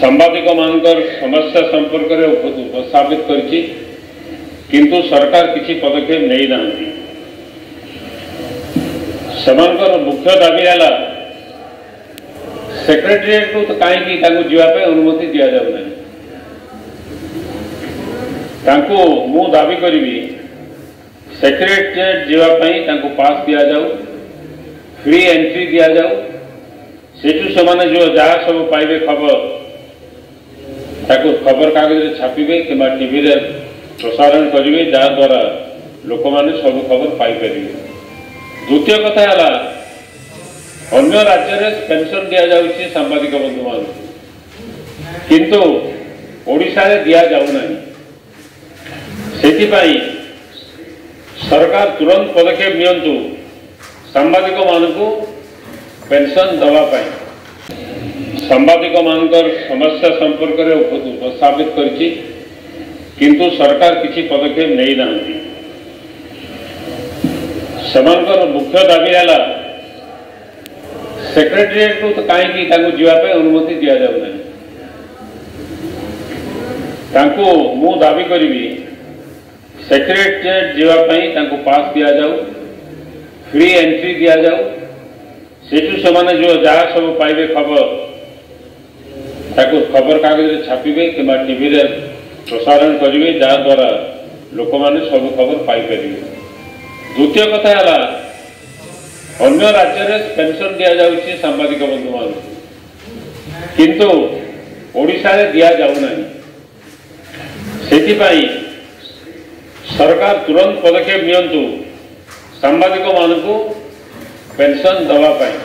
सांबादिक मानकर समस्या संपर्क में उपस्थापित करछि किंतु सरकार किसी पदक्षेप नहीं नांती। समानकर मुख्य दाबी है सेक्रेटेरिएट को तो कहीं जावाई अनुमति दि जाऊना। मु दाबी करी सेक्रेटेरिएट जावाई पास दि जाऊ, फ्री एंट्री दि जाऊ, सेठू से जो जहाँ सब पाइबे खबर ताको खबर कागज छापिबे कि टीवी रे प्रसारण करेंगे जहाँ द्वारा लोक मैंने सब खबर पाइपर। द्वितीय कथा है अन्य राज्य में पेंशन दि जाऊँगी सांबादिक बंधु मान किंतु ओडिशा रे दिया जाऊना। सेथिपाई सरकार तुरंत पदक्षेप नियंतु सांबादिक मानकु पेंशन दवापाई। सांबादिक मानकर समस्या संपर्क में उपस्थापित करछि किंतु सरकार किसी पदक्षेप नहीं नांती। समानकर मुख्य दाबी है सेक्रेटेरिएट को तो कहीं जावाई अनुमति दि जाऊना। मु दाबी करी सेक्रेटेरिएट जावाई पास दि जाऊ, फ्री एंट्री दि जाऊ, सेठू से जो जहाँ सब पाइबे खबर ताको खबर कागज छापिबे कि टीवी रे प्रसारण करेंगे जहाँ द्वारा लोक मैंने सब खबर पाइपर। द्वितीय कथा है अन्य राज्य में पेंशन दि जाऊँगी सांबादिक बंधु मान किंतु ओडिशा रे दिया जाऊना। सेथिपाई सरकार तुरंत पदक्षेप नियंतु सांबादिक मानकु पेंशन दवापाई।